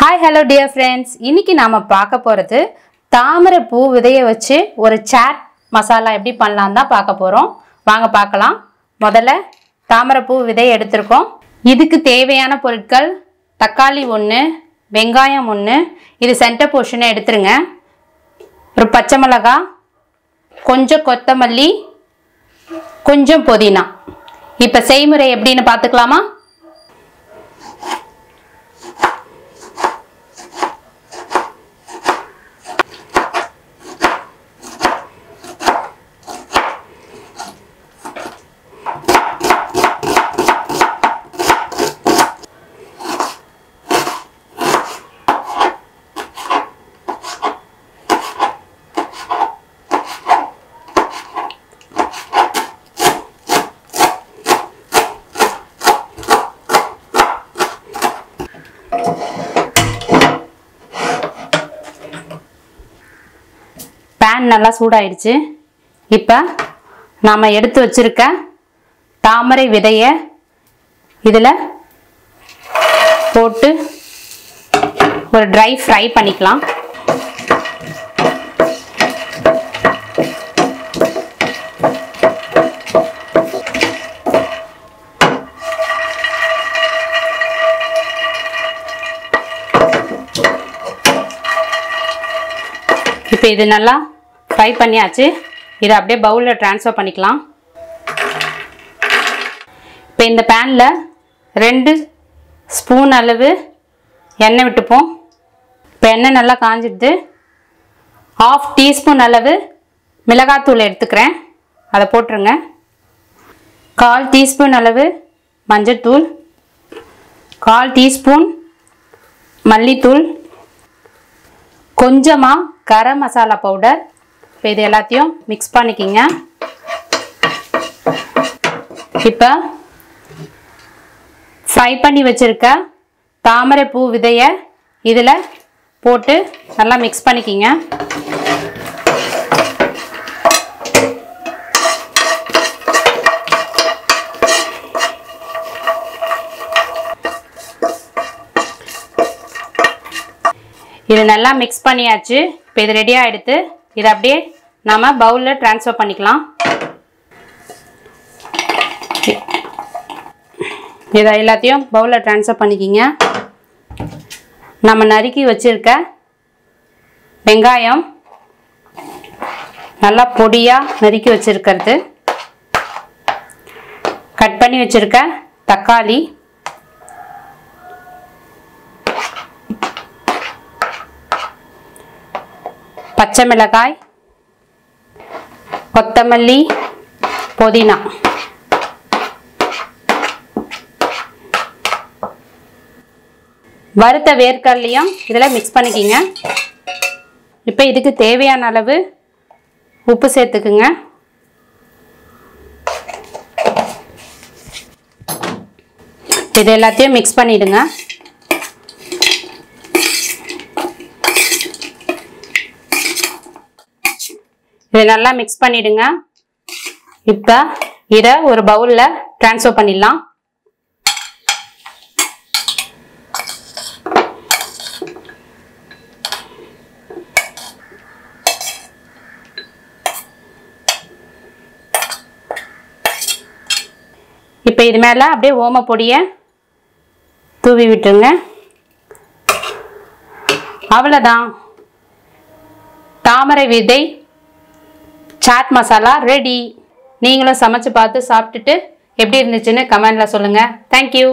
Hi, hello dear friends. இன்னைக்கு நாம பார்க்க போறது தாமரை பூ விதையை வச்சு ஒரு சாட் மசாலா எப்படி பண்ணலாம் தான் பார்க்க போறோம். வாங்க பார்க்கலாம். முதல்ல தாமரை பூ விதையை எடுத்துறோம். இதுக்கு தேவையான பொருட்கள் தக்காளி 1, வெங்காயம் 1, இது சென்டர் போர்ஷனை எடுத்துருங்க. ஒரு பச்சை மிளகாய், கொஞ்சம் கொத்தமல்லி, கொஞ்சம் புதினா. இப்போ செய்முறை எப்படின்னு பார்த்துக்கலாமா? பேன் நல்லா சூடாயிடுச்சு. இப்போ நாம் எடுத்து வச்சிருக்க தாமரை விதையை இதில் போட்டு ஒரு ட்ரை ஃப்ரை பண்ணிக்கலாம். இப்போ இது நல்லா ஃப்ரை பண்ணியாச்சு. இதை அப்படியே பவுலில் ட்ரான்ஸ்ஃபர் பண்ணிக்கலாம். இப்போ இந்த பேனில் 2 ஸ்பூன் அளவு எண்ணெய் விட்டுப்போம். இப்போ எண்ணெய் நல்லா காஞ்சிடுது. 1/2 டீஸ்பூன் அளவு மிளகாத்தூள் எடுத்துக்கிறேன், அதை போட்டுருங்க. 1/4 டீஸ்பூன் அளவு மஞ்சள்தூள், 1/4 டீஸ்பூன் மல்லித்தூள், கொஞ்சமாக கரம் மசாலா பவுடர். இப்போ இது எல்லாத்தையும் மிக்ஸ் பண்ணிக்கிங்க. இப்போ ஃப்ரை பண்ணி வச்சுருக்க தாமரை பூ விதையை இதில் போட்டு நல்லா மிக்ஸ் பண்ணிக்கிங்க. இது நல்லா மிக்ஸ் பண்ணியாச்சு. இப்போ இது ரெடி ஆகிடுது. இதை அப்படியே நாம் பவுலில் ட்ரான்ஸ்ஃபர் பண்ணிக்கலாம். இதை எல்லாத்தையும் பவுலில் ட்ரான்ஸ்ஃபர் பண்ணிக்கிங்க. நம்ம நறுக்கி வச்சுருக்க வெங்காயம், நல்லா பொடியாக நறுக்கி வச்சுருக்கிறது, கட் பண்ணி வச்சுருக்க தக்காளி, பச்சை மிளகாய், கொத்தமல்லி, புதினா, வறுத்த வேர்க்கடலையும் இதில் மிக்ஸ் பண்ணிக்கிங்க. இப்போ இதுக்கு தேவையான அளவு உப்பு சேர்த்துக்குங்க. இது எல்லாத்தையும் மிக்ஸ் பண்ணிடுங்க. இதை நல்லா மிக்ஸ் பண்ணிடுங்க. இப்போ இதை ஒரு பவுலில் ட்ரான்ஸ்ஃபர் பண்ணிடலாம். இப்போ இது மேலே அப்படியே ஓமப்பொடியை தூவி விட்டுருங்க. அவ்வளோதான், தாமரை விதை சாட் மசாலா ரெடி. நீங்களும் சமைச்சு பார்த்து சாப்பிட்டுட்டு எப்படி இருந்துச்சுன்னு கமெண்ட்ல சொல்லுங்க. தேங்க்யூ.